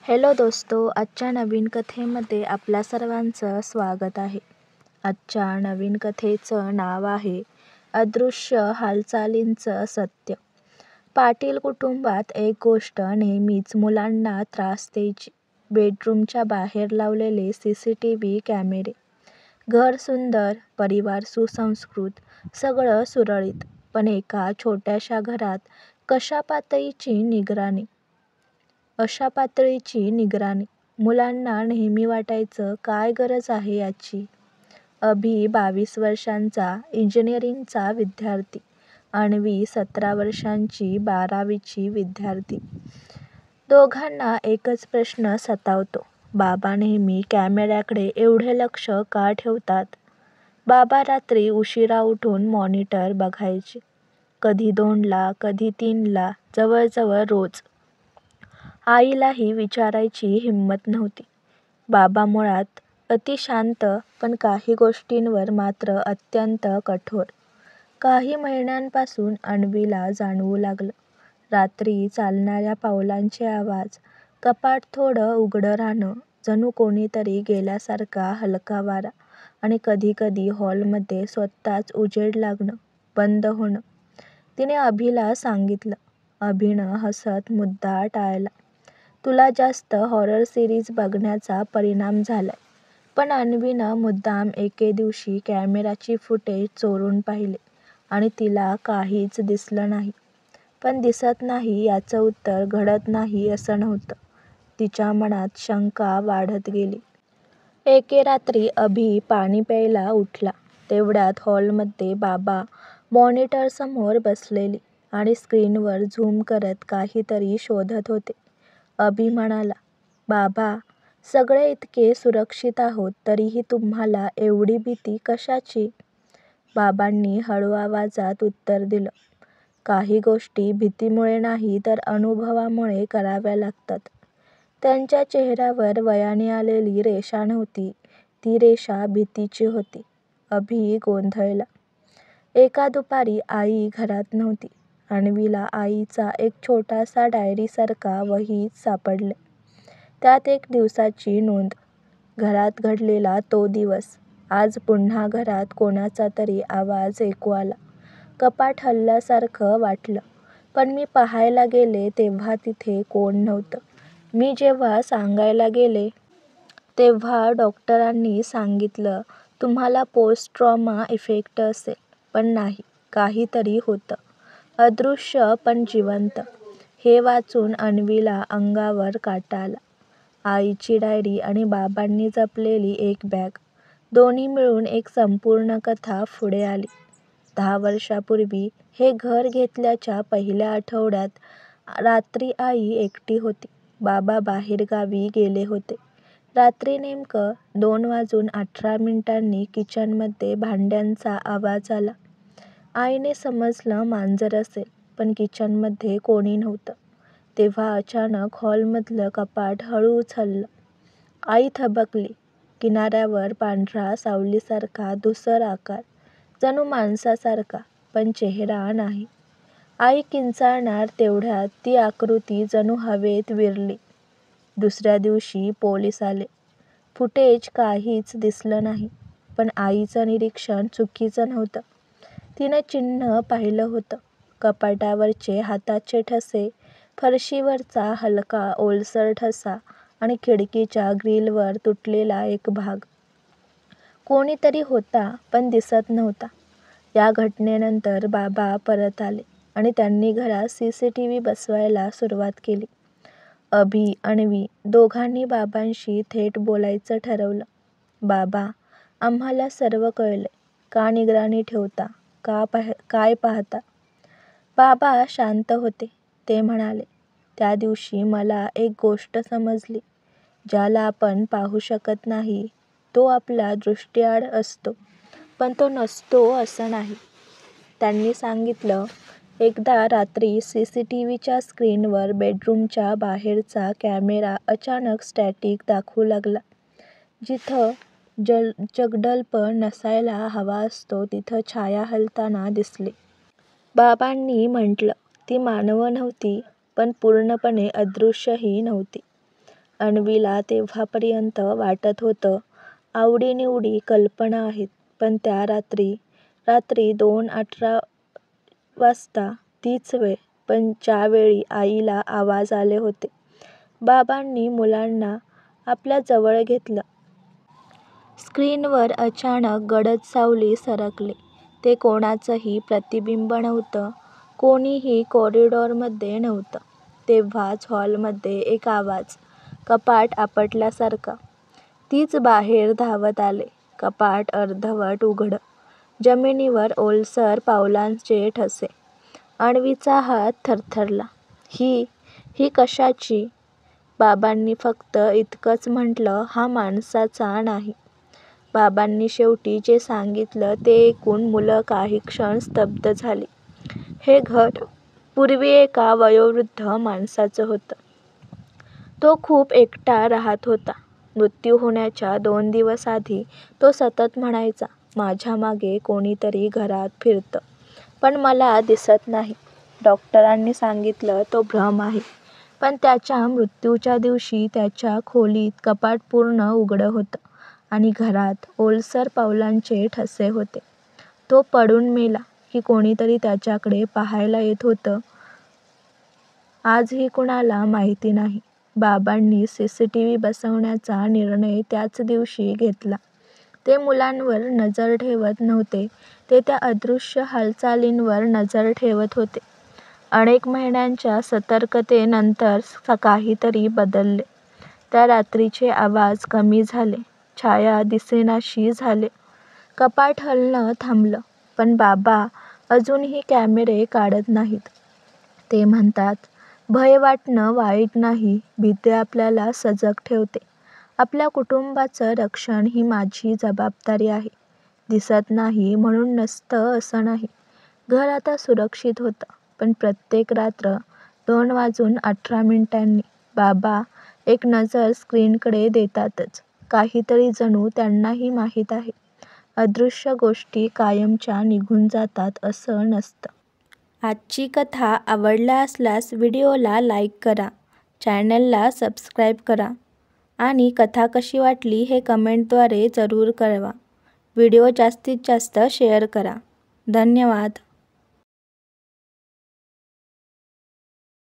Hello दोस्तो, आजच्या नवीन कथेमध्ये आपल्या सर्वांचं स्वागत आहे. आजच्या नवीन कथेचं नाव आहे अदृश्य हालचालींचं सत्य. पाटील कुटुंबात एक गोष्ट नेहमीच मुलांना त्रास द्यायची. बेडरूमच्या बाहेर लावलेले CCTV कॅमेरे. घर सुंदर, परिवार सुसंस्कृत, सगळं सुरळीत. पण एका छोट्याशा घरात अशा पातळीची निगराणी. मुलांना नेहमी वाटायचं काय गरज आहे याची. अभि 22 वर्षांचा इंजिनिअरिंगचा विद्यार्थी, अन्वी 17 वर्षांची 12वीची विद्यार्थी. दोघांना एकच प्रश्न सतावतो. बाबा नेहमी कॅमेऱ्याकडे एवढे लक्ष का ठेवतात? बाबा रात्री उशिरा उठून मॉनिटर बघायचे. कधी 2ला, कधी 3ला, जवळजवळ रोज. आईलाही विचारायची हिंमत नव्हती. बाबा मुळात अति शांत, पण काही गोष्टींवर मात्र अत्यंत कठोर. काही महिन्यांपासून अन्वीला जाणवू लागलं. रात्री चालणाऱ्या पावलांचे आवाज, कपाट थोडं उघडं राहणं, जणू कोणीतरी गेल्यासारखा हलका वारा आणि कधी-कधी हॉलमध्ये स्वतःच उजेड लागणं, बंद होणं. तिने अभिला सांगितलं. अभिनं हसत मुद्दा टाळला. तुला जास्त हॉरर सिरीज बघण्याचा परिणाम झालाय. पण अन्वीनं मुद्दाम एके दिवशी कॅमेऱ्याची फुटेज चोरून पाहिले आणि तिला काहीच दिसलं नाही. पण दिसत नाही याचं उत्तर घडत नाही असं नव्हतं. तिच्या मनात शंका वाढत गेली. एके रात्री अभि पाणी प्यायला उठला. तेवढ्यात हॉलमध्ये बाबा मॉनिटरसमोर बसलेली आणि स्क्रीनवर झूम करत काहीतरी शोधत होते. अभि म्हणाला, बाबा, सगळे इतके सुरक्षित आहोत तरीही तुम्हाला एवढी भीती कशाची? बाबांनी हळू आवाजात उत्तर दिलं, काही गोष्टी भीतीमुळे नाही तर अनुभवामुळे कराव्या लागतात. त्यांच्या चेहऱ्यावर वयाने आलेली रेषा नव्हती. ती रेषा भीतीची होती. अभि गोंधळला. एका दुपारी आई घरात नव्हती. अन्वीला आईचा एक छोटासा डायरीसारखा वहीत सापडले. त्यात एक दिवसाची नोंद. घरात घडलेला तो दिवस. आज पुन्हा घरात कोणाचा तरी आवाज ऐकू आला. कपाट हलल्यासारखं वाटलं. पण मी पाहायला गेले तेव्हा तिथे कोण नव्हतं. मी जेव्हा सांगायला गेले तेव्हा डॉक्टरांनी सांगितलं तुम्हाला पोस्ट ट्रॉमा इफेक्ट असेल. पण नाही, काहीतरी होतं. अदृश्य पण जिवंत. हे वाचून अन्वीला अंगावर काटा आला. आईची डायरी आणि बाबांनी जपलेली एक बॅग, दोन्ही मिळून एक संपूर्ण कथा पुढे आली. 10 वर्षापूर्वी हे घर घेतल्याच्या पहिल्या आठवड्यात रात्री आई एकटी होती. बाबा बाहेरगावी गेले होते. रात्री नेमकं 2:18 किचनमध्ये भांड्यांचा आवाज आला. आईने समजलं मांजर असेल, पण किचनमध्ये कोणी नव्हतं. तेव्हा अचानक हॉलमधलं कपाट हळू उचललं. आई थबकली. किनाऱ्यावर पांढरा सावलीसारखा धूसर आकार, जणू माणसासारखा, पण चेहरा नाही. आई किंचाळणार तेवढ्यात ती आकृती जणू हवेत विरली. दुसऱ्या दिवशी पोलीस आले. फुटेज काहीच दिसलं नाही. पण आईचं निरीक्षण चुकीचं नव्हतं. तिनं चिन्ह पाहिलं होतं. कपाटावरचे हाताचे ठसे, फरशीवरचा हलका ओलसर ठसा आणि खिडकीच्या ग्रिलवर तुटलेला एक भाग. कोणीतरी होता, पण दिसत नव्हता. या घटनेनंतर बाबा परत आले आणि त्यांनी घरात CCTV बसवायला सुरुवात केली. अभि, अन्वी दोघांनी बाबांशी थेट बोलायचं ठरवलं. बाबा, आम्हाला सर्व कळलंय. का निगराणी ठेवता? काय पाहता? बाबा शांत होते. ते म्हणाले, त्या दिवशी मला एक गोष्ट समजली. ज्याला आपण पाहू शकत नाही तो आपल्या दृष्टीआड असतो, पण तो नसतो असं नाही. त्यांनी सांगितलं, एकदा रात्री CCTVच्या स्क्रीनवर बेडरूमच्या बाहेरचा कॅमेरा अचानक स्टॅटिक दाखवू लागला. जिथं जगडल्प नसायला हवा असतो तिथं छाया हलताना दिसली. बाबांनी म्हटलं, ती मानव नव्हती, पण पूर्णपणे अदृश्यही नव्हती. अन्वीला तेव्हापर्यंत वाटत होतं आवडीनिवडी कल्पना आहेत, पण त्या रात्री 2:18 वाजता तीच वेळ, पण ज्यावेळी आईला आवाज आले होते. बाबांनी मुलांना आपल्या जवळ घेतलं. स्क्रीनवर अचानक गडद सावली सरकली. ते कोणाचंही प्रतिबिंब नव्हतं, कोणीही कॉरिडॉरमध्ये नव्हतं. तेव्हाच हॉलमध्ये एक आवाज, कपाट आपटल्यासारखा. तीच बाहेर धावत आले. कपाट अर्धवट उघडं. जमिनीवर ओलसर पावलांचे ठसे. अन्वीचा हात थरथरला. ही कशाची? बाबांनी फक्त इतकंच म्हटलं, हा माणसाचा नाही. बाबांनी शेवटी जे सांगितलं ते ऐकून मुलं काही क्षण स्तब्ध झाली. हे घर पूर्वी एका वयोवृद्ध माणसाचं होतं. तो खूप एकटा राहत होता. मृत्यू होण्याच्या 2 दिवस आधी तो सतत म्हणायचा, माझ्या मागे कोणीतरी घरात फिरतं, पण मला दिसत नाही. डॉक्टरांनी सांगितलं तो भ्रम आहे. पण त्याच्या मृत्यूच्या दिवशी त्याच्या खोलीत कपाट पूर्ण उघडं होतं आणि घरात ओलसर पावलांचे ठसे होते. तो पडून मेला की कोणीतरी त्याच्याकडे पाहायला येत होतं, आजही कुणाला माहिती नाही. बाबांनी CCTV बसवण्याचा निर्णय त्याच दिवशी घेतला. ते मुलांवर नजर ठेवत नव्हते, ते त्या अदृश्य हालचालींवर नजर ठेवत होते. अनेक महिन्यांच्या सतर्कतेनंतर काहीतरी बदलले. त्या रात्रीचे आवाज कमी झाले, छाया दिसेनाशी झाले. कपाट हलणं थांबलं, पण बाबा अजूनही कॅमेरे काढत नाहीत. ते म्हणतात, भय वाटणं वाईट नाही, भीती आपल्याला सजग ठेवते. आपल्या कुटुंबाचं रक्षण ही माझी जबाबदारी आहे. दिसत नाही म्हणून नसतं असं नाही. घर आता सुरक्षित होतं, पण प्रत्येक रात्र 2:18 बाबा एक नजर स्क्रीनकडे देतातच. काहीतरी जणू त्यांनाही माहीत आहे. अदृश्य गोष्टी कायमच्या निघून जातात असं नसतं. आजची कथा आवडला असल्यास व्हिडिओला लाईक करा, चॅनलला सबस्क्राईब करा आणि कथा कशी वाटली हे कमेंटद्वारे जरूर कळवा. व्हिडिओ जास्तीत जास्त शेअर करा. धन्यवाद.